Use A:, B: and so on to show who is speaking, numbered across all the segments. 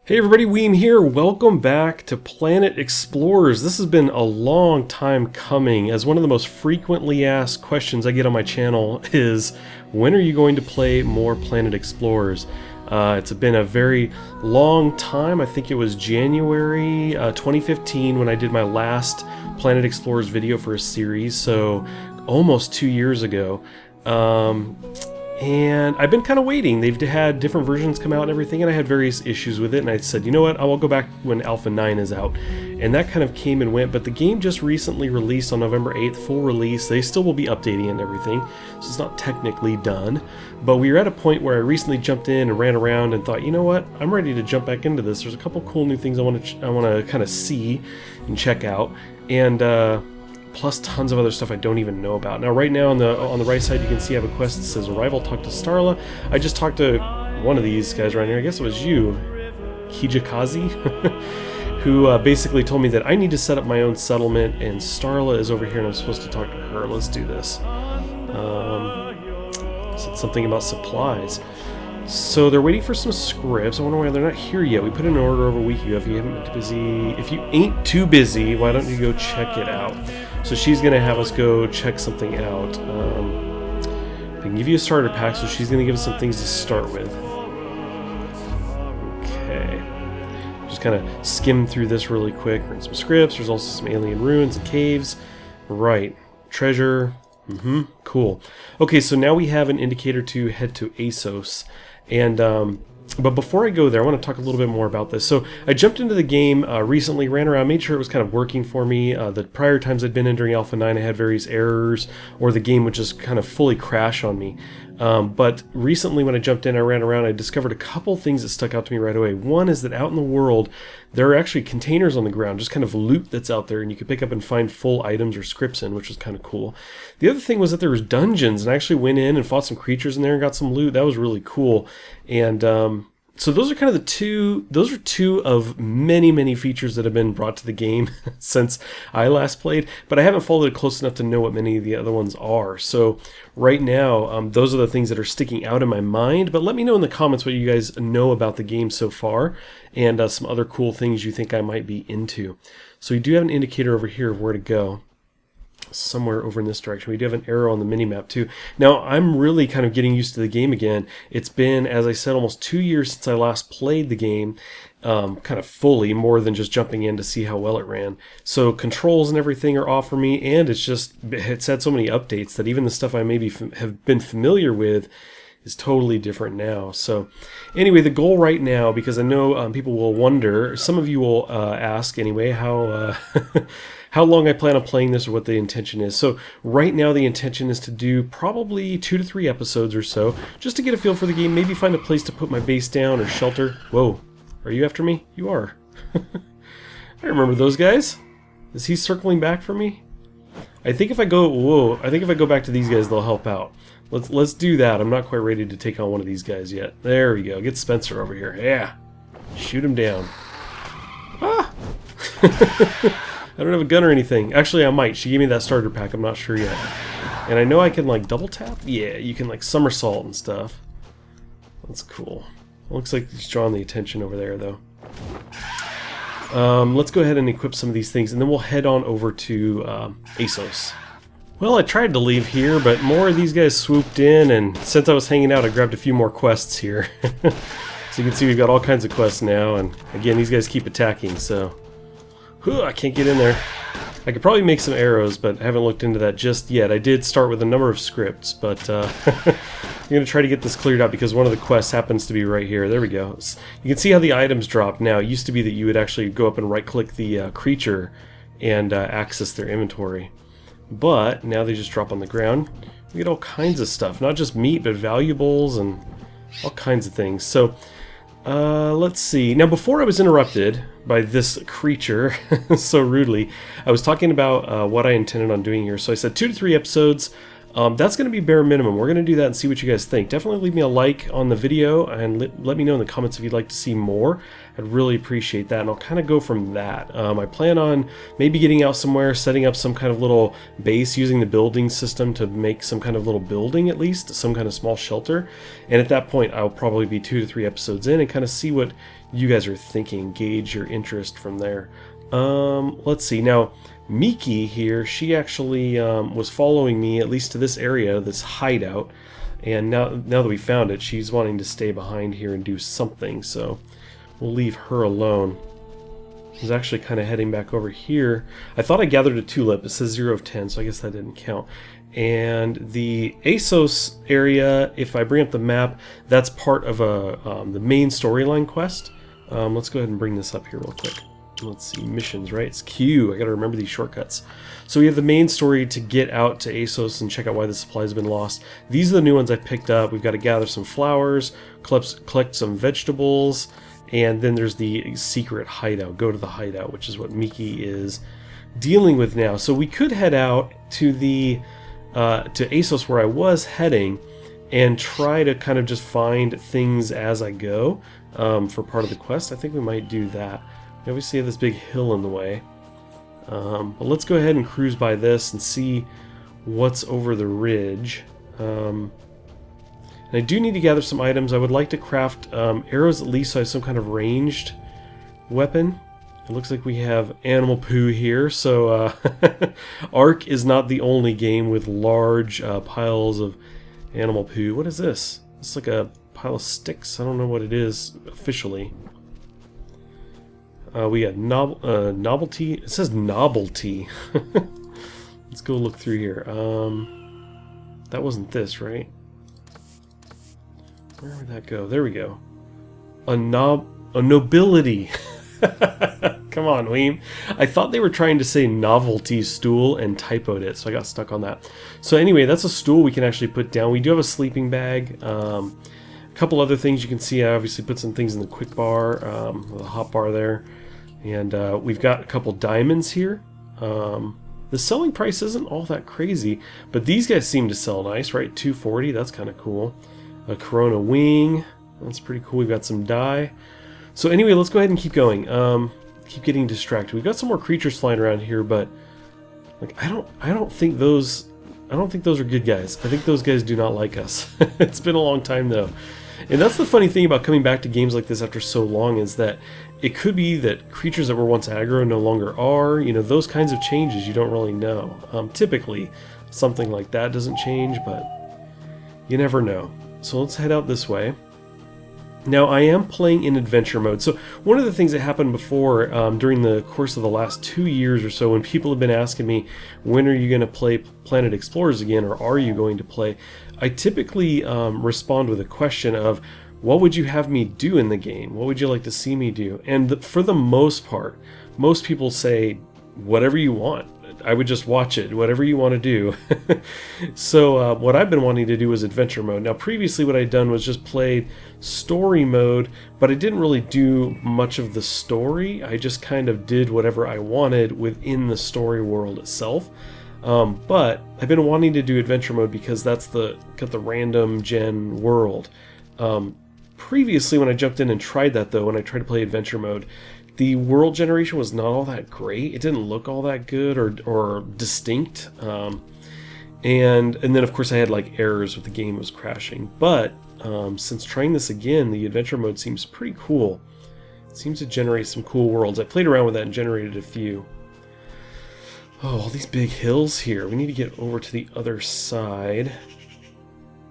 A: Hey everybody, Weem here. Welcome back to Planet Explorers. This has been a long time coming, as one of the most frequently asked questions I get on my channel is, when are you going to play more Planet Explorers? It's been a very long time. I think it was January 2015 when I did my last Planet Explorers video for a series, so almost 2 years ago. And I've been kind of waiting. They've had different versions come out and everything, and I had various issues with it, and I said, you know what, I will go back when Alpha 9 is out. And that kind of came and went, but the game just recently released on November 8th, full release. They still will be updating and everything, so it's not technically done. But we were at a point where I recently jumped in and ran around and thought, you know what, I'm ready to jump back into this. There's a couple cool new things I want to kind of see and check out. And plus tons of other stuff I don't even know about. Now right now on the right side you can see I have a quest that says Arrival, talk to Starla. I just talked to one of these guys right here, I guess it was you, Kijikazi, who basically told me that I need to set up my own settlement, and Starla is over here and I'm supposed to talk to her. Let's do this. Said something about supplies. So they're waiting for some scripts. I wonder why they're not here yet. We put in an order over a week ago. If you ain't too busy, why don't you go check it out? So she's going to have us go check something out. They can give you a starter pack, so she's going to give us some things to start with. Okay. Just kind of skim through this really quick. Read some scripts. There's also some alien ruins and caves. Right. Treasure. Cool. Okay, so now we have an indicator to head to ASOS. And but before I go there, I want to talk a little bit more about this. So I jumped into the game recently, ran around, made sure it was kind of working for me. The prior times I'd been in during Alpha 9, I had various errors, or the game would just kind of fully crash on me. But recently when I jumped in, I ran around, I discovered a couple things that stuck out to me right away. One is that out in the world, there are actually containers on the ground, just kind of loot that's out there, and you could pick up and find full items or scripts in, which was kind of cool. The other thing was that there was dungeons, and I actually went in and fought some creatures in there and got some loot. That was really cool. And so those are kind of those are two of many features that have been brought to the game since I last played, but I haven't followed it close enough to know what many of the other ones are. So right now, those are the things that are sticking out in my mind, but let me know in the comments what you guys know about the game so far, and some other cool things you think I might be into. So we do have an indicator over here of where to go. Somewhere over in this direction. We do have an arrow on the mini-map too. Now, I'm really kind of getting used to the game again. It's been, as I said, almost 2 years since I last played the game, kind of fully, more than just jumping in to see how well it ran. So controls and everything are off for me, and it's had so many updates that even the stuff I maybe have been familiar with is totally different now. So anyway, the goal right now, because I know people will wonder, some of you will ask anyway, how how long I plan on playing this or what the intention is. So right now the intention is to do probably 2 to 3 episodes or so, just to get a feel for the game, maybe find a place to put my base down or shelter. Whoa, are you after me? You are. I remember those guys. Is he circling back for me? I think if I go back to these guys, they'll help out. Let's do that. I'm not quite ready to take on one of these guys yet. There we go. Get Spencer over here. Yeah. Shoot him down. Ah! I don't have a gun or anything. Actually, I might. She gave me that starter pack. I'm not sure yet. And I know I can, like, double tap? Yeah, you can, like, somersault and stuff. That's cool. Looks like he's drawing the attention over there, though. Let's go ahead and equip some of these things, and then we'll head on over to ASOS. Well, I tried to leave here, but more of these guys swooped in, and since I was hanging out, I grabbed a few more quests here. So you can see we've got all kinds of quests now, and again, these guys keep attacking, so... I can't get in there. I could probably make some arrows, but I haven't looked into that just yet. I did start with a number of scripts, but I'm going to try to get this cleared out because one of the quests happens to be right here. There we go. You can see how the items drop now. It used to be that you would actually go up and right-click the creature and access their inventory. But now they just drop on the ground. We get all kinds of stuff, not just meat, but valuables and all kinds of things. So let's see. Now, before I was interrupted by this creature so rudely, I was talking about what I intended on doing here. So I said 2 to 3 episodes. That's going to be bare minimum. We're going to do that and see what you guys think. Definitely leave me a like on the video and let me know in the comments if you'd like to see more. I'd really appreciate that, and I'll kind of go from that. I plan on maybe getting out somewhere, setting up some kind of little base, using the building system to make some kind of little building at least, some kind of small shelter. And at that point, I'll probably be 2 to 3 episodes in and kind of see what you guys are thinking, gauge your interest from there. Let's see. Now, Miki here, she actually was following me at least to this area, this hideout. And now that we found it, she's wanting to stay behind here and do something. So we'll leave her alone. I was actually kind of heading back over here. I thought I gathered a tulip. It says 0 of 10, so I guess that didn't count. And the ASOS area, if I bring up the map, that's part of the main storyline quest. Let's go ahead and bring this up here real quick. Let's see, missions, right? It's Q. I gotta remember these shortcuts. So we have the main story to get out to ASOS and check out why the supplies have been lost. These are the new ones I picked up. We've got to gather some flowers, collect some vegetables, and then there's the secret hideout. Go to the hideout, which is what Miki is dealing with now. So we could head out to the to ASOS where I was heading and try to kind of just find things as I go for part of the quest. I think we might do that. We obviously have this big hill in the way. But let's go ahead and cruise by this and see what's over the ridge. And I do need to gather some items. I would like to craft arrows at least so I have some kind of ranged weapon. It looks like we have animal poo here. So Ark is not the only game with large piles of animal poo. What is this? It's like a pile of sticks. I don't know what it is officially. We got novelty. It says novelty. Let's go look through here. That wasn't this, right? Where would that go? There we go. A nobility. Come on, Weem. I thought they were trying to say novelty stool and typoed it, so I got stuck on that. So anyway, that's a stool we can actually put down. We do have a sleeping bag. A couple other things you can see. I obviously put some things in the quick bar, the hot bar there. And we've got a couple diamonds here. The selling price isn't all that crazy, but these guys seem to sell nice, right? 240, that's kind of cool. A Corona wing, that's pretty cool. We've got some dye. So anyway, let's go ahead and keep going. Keep getting distracted. We've got some more creatures flying around here, but like I don't think those are good guys. I think those guys do not like us. It's been a long time though. And that's the funny thing about coming back to games like this after so long, is that it could be that creatures that were once aggro no longer are. You know, those kinds of changes you don't really know. Typically, something like that doesn't change, but you never know. So let's head out this way. Now, I am playing in adventure mode. So one of the things that happened before, during the course of the last 2 years or so, when people have been asking me, when are you going to play Planet Explorers again, or are you going to play? I typically respond with a question of, what would you have me do in the game? What would you like to see me do? And for the most part, most people say, whatever you want. I would just watch it, whatever you want to do. So what I've been wanting to do is adventure mode. Now previously what I'd done was just played story mode, but I didn't really do much of the story. I just kind of did whatever I wanted within the story world itself. But I've been wanting to do adventure mode because that's got the random gen world. Previously when I jumped in and tried that though, when I tried to play adventure mode, the world generation was not all that great. It didn't look all that good or distinct. And then of course I had like errors with the game, it was crashing. But since trying this again, the adventure mode seems pretty cool. It seems to generate some cool worlds. I played around with that and generated a few. Oh, all these big hills here. We need to get over to the other side.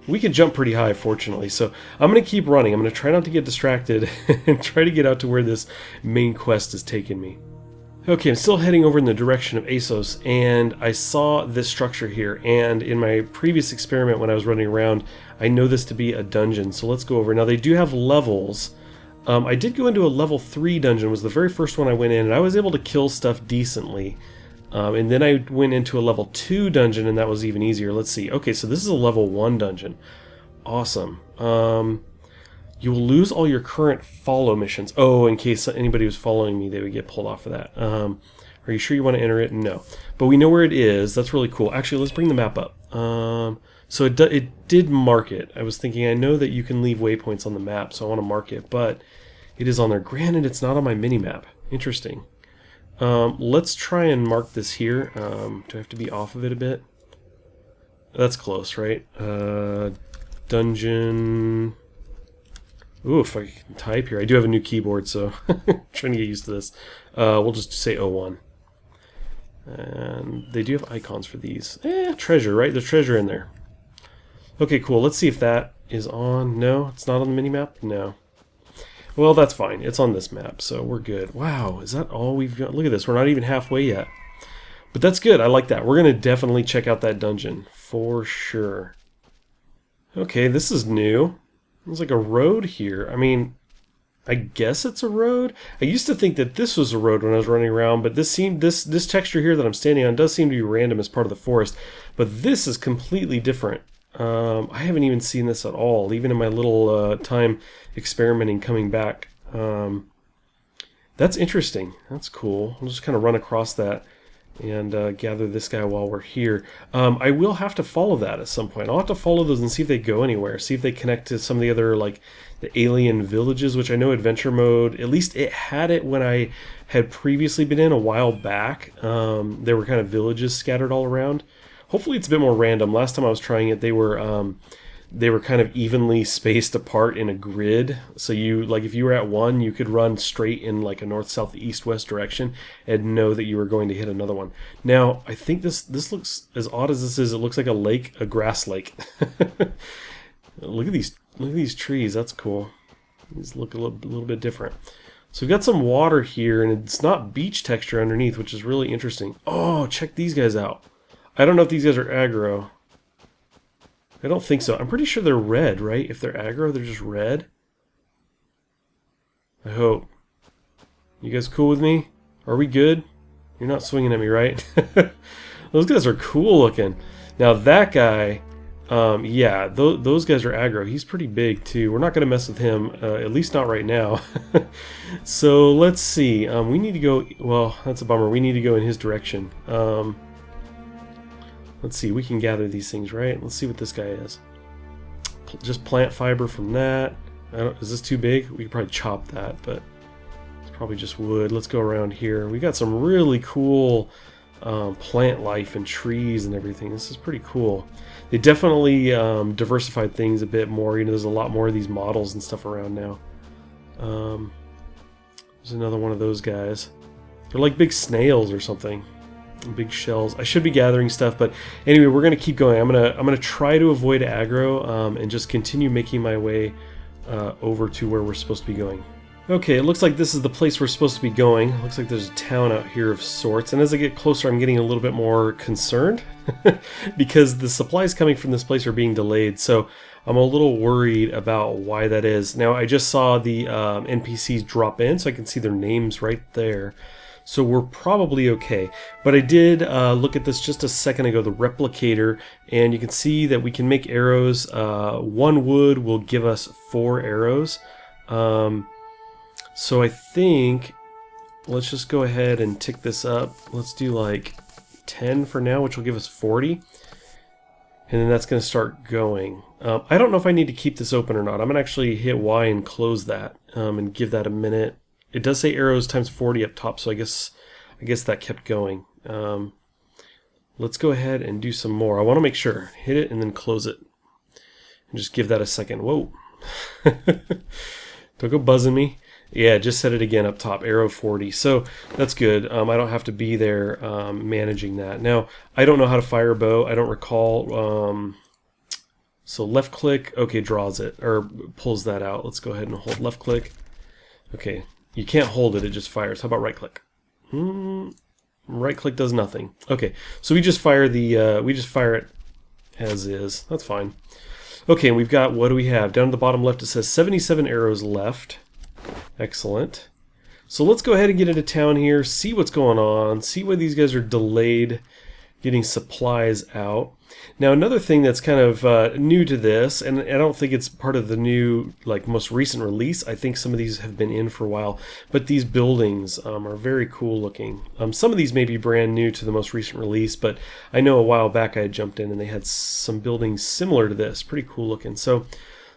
A: We can jump pretty high, fortunately, so I'm going to keep running. I'm going to try not to get distracted and try to get out to where this main quest is taking me. Okay, I'm still heading over in the direction of ASOS, and I saw this structure here, and in my previous experiment when I was running around, I know this to be a dungeon, so let's go over. Now, they do have levels. I did go into a level 3 dungeon, was the very first one I went in, and I was able to kill stuff decently. And then I went into a level 2 dungeon, and that was even easier. Let's see. Okay, so this is a level 1 dungeon. Awesome. You will lose all your current follow missions. Oh, in case anybody was following me, they would get pulled off of that. Or Are you sure you want to enter it? No. But we know where it is. That's really cool. Actually, let's bring the map up. So it did mark it. I was thinking, I know that you can leave waypoints on the map, so I want to mark it, but it is on there. Granted, it's not on my mini-map. Interesting. Let's try and mark this here. Do I have to be off of it a bit? That's close, right? Dungeon... Ooh, if I can type here. I do have a new keyboard, so trying to get used to this. We'll just say 01. And they do have icons for these. Treasure, right? There's treasure in there. Okay, cool. Let's see if that is on. No, it's not on the minimap? No. Well, that's fine. It's on this map, so we're good. Wow, is that all we've got? Look at this. We're not even halfway yet. But that's good. I like that. We're going to definitely check out that dungeon. For sure. Okay, this is new. There's like a road here. I mean, I guess it's a road. I used to think that this was a road when I was running around, but this texture here that I'm standing on does seem to be random as part of the forest. But this is completely different. I haven't even seen this at all, even in my little time experimenting coming back. That's interesting. That's cool. I'll just kind of run across that and gather this guy while we're here. I will have to follow that at some point. I'll have to follow those and see if they go anywhere. See if they connect to some of the other, like, the alien villages, which I know adventure mode, at least it had it when I had previously been in a while back. There were kind of villages scattered all around. Hopefully it's a bit more random. Last time I was trying it, they were kind of evenly spaced apart in a grid. So you, like, if you were at one, you could run straight in like a north, south, east, west direction and know that you were going to hit another one. Now, I think this looks, as odd as this is, it looks like a lake, a grass lake. Look at these trees. That's cool. These look a little bit different. So we've got some water here, and it's not beach texture underneath, which is really interesting. Oh, check these guys out. I don't know if these guys are aggro. I don't think so. I'm pretty sure they're red, right? If they're aggro, they're just red. I hope. You guys cool with me? Are we good? You're not swinging at me, right? Those guys are cool looking. Now that guy, yeah, those guys are aggro. He's pretty big too. We're not going to mess with him, at least not right now. So let's see. We need to go, well, that's a bummer. We need to go in his direction. Let's see, we can gather these things, right? Let's see what this guy is. Just plant fiber from that. Is this too big? We could probably chop that, but it's probably just wood. Let's go around here. We got some really cool plant life and trees and everything. This is pretty cool. They definitely diversified things a bit more. You know, there's a lot more of these models and stuff around now. There's another one of those guys. They're like big snails or something. Big shells. I should be gathering stuff, but anyway, we're gonna keep going. I'm gonna try to avoid aggro and just continue making my way over to where we're supposed to be going. Okay, it looks like this is the place we're supposed to be going. It looks like there's a town out here of sorts, and as I get closer, I'm getting a little bit more concerned because the supplies coming from this place are being delayed. So I'm a little worried about why that is. Now, I just saw the NPCs drop in, so I can see their names right there. So we're probably okay. But I did look at this just a second ago, the replicator, and you can see that we can make arrows. 1 wood will give us 4 arrows. So I think, let's just go ahead and tick this up. Let's do like 10 for now, which will give us 40. And then that's going to start going. I don't know if I need to keep this open or not. I'm going to actually hit Y and close that and give that a minute. It does say arrows times 40 up top, so I guess that kept going. Let's go ahead and do some more. I want to make sure. Hit it and then close it. And just give that a second. Whoa. Don't go buzzing me. Yeah, just set it again up top, arrow 40. So that's good. I don't have to be there managing that. Now, I don't know how to fire a bow. I don't recall. So left click, okay, draws it, or pulls that out. Let's go ahead and hold left click. Okay. You can't hold it, it just fires. How about right click? Right click does nothing. Okay, so we just fire it as is. That's fine. Okay, we've got, what do we have? Down at the bottom left it says 77 arrows left. Excellent. So let's go ahead and get into town here, see what's going on, see why these guys are delayed, getting supplies out. Now another thing that's kind of new to this, and I don't think it's part of the new, like, most recent release. I think some of these have been in for a while, but these buildings are very cool looking. Some of these may be brand new to the most recent release, but I know a while back I had jumped in and they had some buildings similar to this. Pretty cool looking. So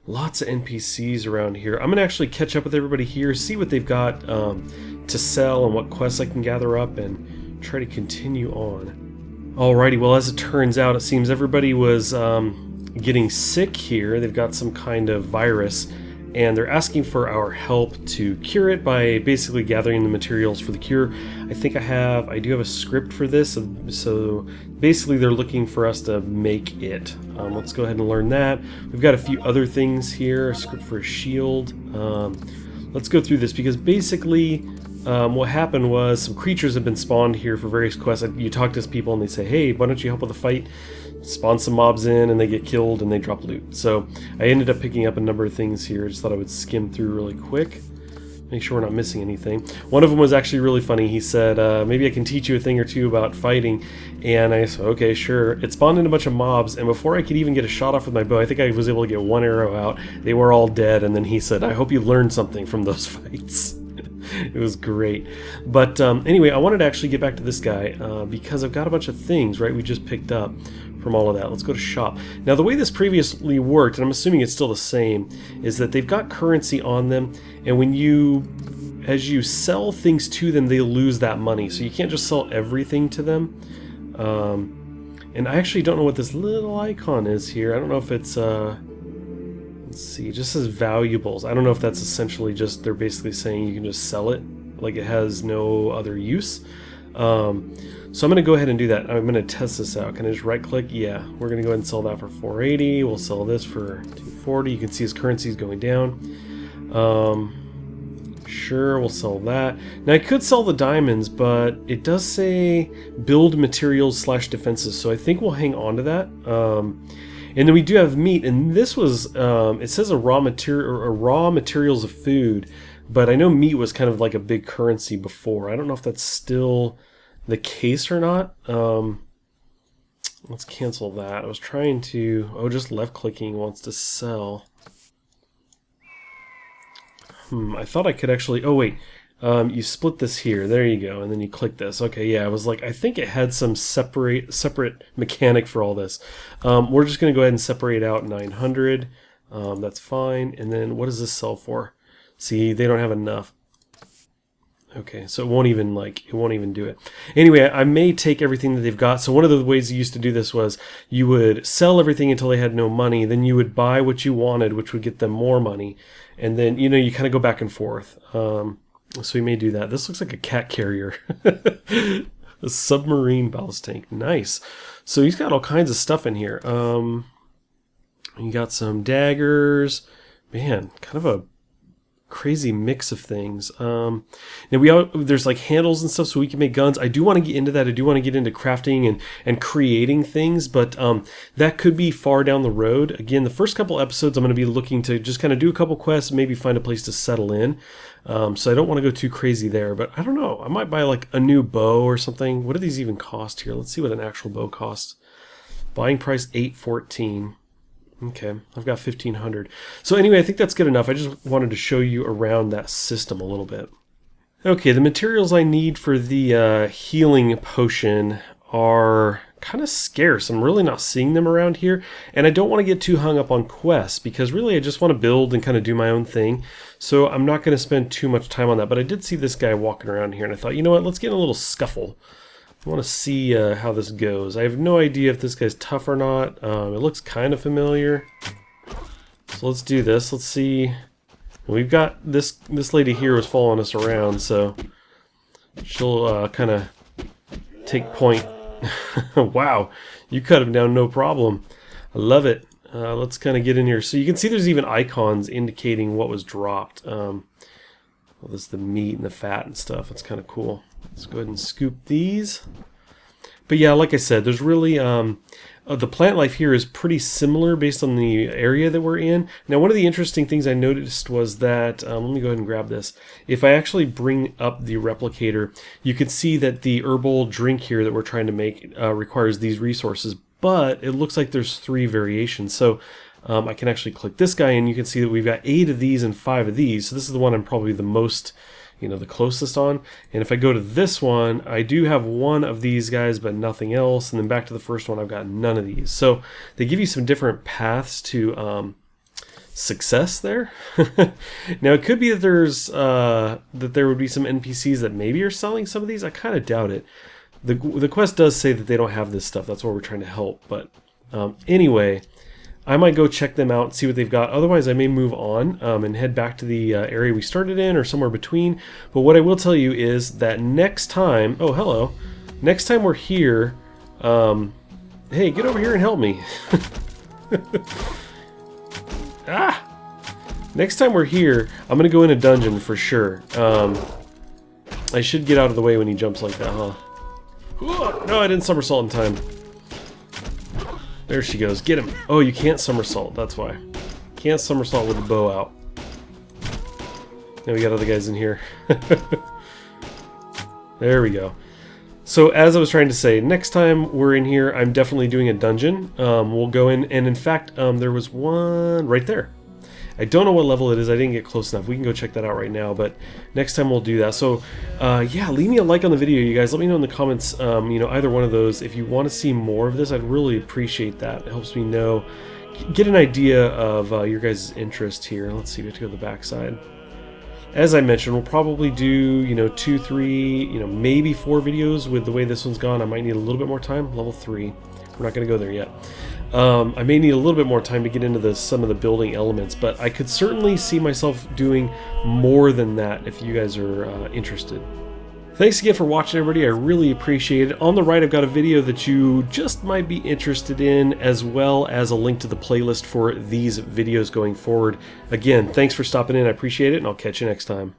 A: lots of NPCs around here. I'm going to actually catch up with everybody here, see what they've got to sell and what quests I can gather up, and try to continue on. Alrighty, well, as it turns out, it seems everybody was getting sick here. They've got some kind of virus, and they're asking for our help to cure it by basically gathering the materials for the cure. I think I do have a script for this, so basically they're looking for us to make it. Let's go ahead and learn that. We've got a few other things here, a script for a shield. Let's go through this, because basically what happened was some creatures have been spawned here for various quests. You talk to people and they say, hey, why don't you help with the fight? Spawn some mobs in and they get killed and they drop loot. So I ended up picking up a number of things here. Just thought I would skim through really quick, make sure we're not missing anything. One of them was actually really funny. He said, maybe I can teach you a thing or two about fighting. And I said, okay, sure. It spawned in a bunch of mobs, and before I could even get a shot off with my bow, I think I was able to get one arrow out. They were all dead, and then he said, I hope you learned something from those fights. It was great. But anyway, I wanted to actually get back to this guy because I've got a bunch of things, right, we just picked up from all of that. Let's go to shop. Now, the way this previously worked, and I'm assuming it's still the same, is that they've got currency on them, and as you sell things to them, they lose that money. So you can't just sell everything to them. And I actually don't know what this little icon is here. I don't know if it's let's see, it just says valuables. I don't know if that's essentially just, they're basically saying you can just sell it, like it has no other use. So I'm going to go ahead and do that. I'm going to test this out. Can I just right click? Yeah, we're going to go ahead and sell that for 480. We'll sell this for 240. You can see his currency is going down. Sure, we'll sell that. Now I could sell the diamonds, but it does say build materials / defenses, so I think we'll hang on to that. And then we do have meat, and this was, it says a raw materials of food, but I know meat was kind of like a big currency before. I don't know if that's still the case or not. Let's cancel that. I was trying to, just left clicking wants to sell. I thought I could actually, you split this here, there you go, and then you click this. Okay, yeah, I was like, I think it had some separate mechanic for all this. We're just going to go ahead and separate out 900. That's fine. And then what does this sell for? See, they don't have enough. Okay, so it won't even do it. Anyway, I may take everything that they've got. So one of the ways you used to do this was you would sell everything until they had no money, then you would buy what you wanted, which would get them more money, and then you kind of go back and forth. So we may do that. This looks like a cat carrier. A submarine ballast tank. Nice. So he's got all kinds of stuff in here. You got some daggers. Man, kind of a crazy mix of things. Now there's like handles and stuff, so we can make guns. I do want to get into that. I do want to get into crafting and creating things, but that could be far down the road. Again, the first couple episodes I'm going to be looking to just kind of do a couple quests, maybe find a place to settle in. So I don't want to go too crazy there, but I don't know. I might buy like a new bow or something. What do these even cost here? Let's see what an actual bow costs. Buying price $814. Okay, I've got 1,500. So anyway, I think that's good enough. I just wanted to show you around that system a little bit. Okay, the materials I need for the healing potion are kind of scarce. I'm really not seeing them around here, and I don't want to get too hung up on quests because really I just want to build and kind of do my own thing. So I'm not going to spend too much time on that, but I did see this guy walking around here, and I thought, you know what, let's get in a little scuffle. I want to see how this goes. I have no idea if this guy's tough or not. It looks kind of familiar. So let's do this. Let's see. We've got this lady here was following us around, so she'll kind of take point. Wow, you cut him down no problem. I love it. Let's kind of get in here. So you can see there's even icons indicating what was dropped. Well, this is the meat and the fat and stuff. It's kind of cool. Let's go ahead and scoop these. But yeah, like I said, there's really the plant life here is pretty similar based on the area that we're in. Now, one of the interesting things I noticed was that, let me go ahead and grab this. If I actually bring up the replicator, you can see that the herbal drink here that we're trying to make requires these resources, but it looks like there's 3 variations. So I can actually click this guy and you can see that we've got 8 of these and 5 of these. So this is the one I'm probably the most, the closest on. And if I go to this one, I do have 1 of these guys, but nothing else. And then back to the first one, I've got none of these. So they give you some different paths to success there. Now it could be that there would be some NPCs that maybe are selling some of these. I kind of doubt it. The quest does say that they don't have this stuff. That's why we're trying to help. But anyway, I might go check them out and see what they've got. Otherwise, I may move on and head back to the area we started in or somewhere between. But what I will tell you is that next time... Oh, hello. Next time we're here... hey, get over here and help me. Ah! Next time we're here, I'm going to go in a dungeon for sure. I should get out of the way when he jumps like that, huh? Ooh, no, I didn't somersault in time. There she goes. Get him. Oh, you can't somersault. That's why. Can't somersault with the bow out. Now we got other guys in here. There we go. So as I was trying to say, next time we're in here, I'm definitely doing a dungeon. We'll go in, and in fact, there was one right there. I don't know what level it is. I didn't get close enough. We can go check that out right now, but next time we'll do that. So, yeah, leave me a like on the video, you guys. Let me know in the comments, either one of those. If you want to see more of this, I'd really appreciate that. It helps me know, get an idea of your guys' interest here. Let's see, we have to go to the backside. As I mentioned, we'll probably do, 2, 3, maybe 4 videos with the way this one's gone. I might need a little bit more time. Level 3. We're not going to go there yet. I may need a little bit more time to get into some of the building elements, but I could certainly see myself doing more than that if you guys are interested. Thanks again for watching, everybody. I really appreciate it. On the right, I've got a video that you just might be interested in, as well as a link to the playlist for these videos going forward. Again, thanks for stopping in. I appreciate it, and I'll catch you next time.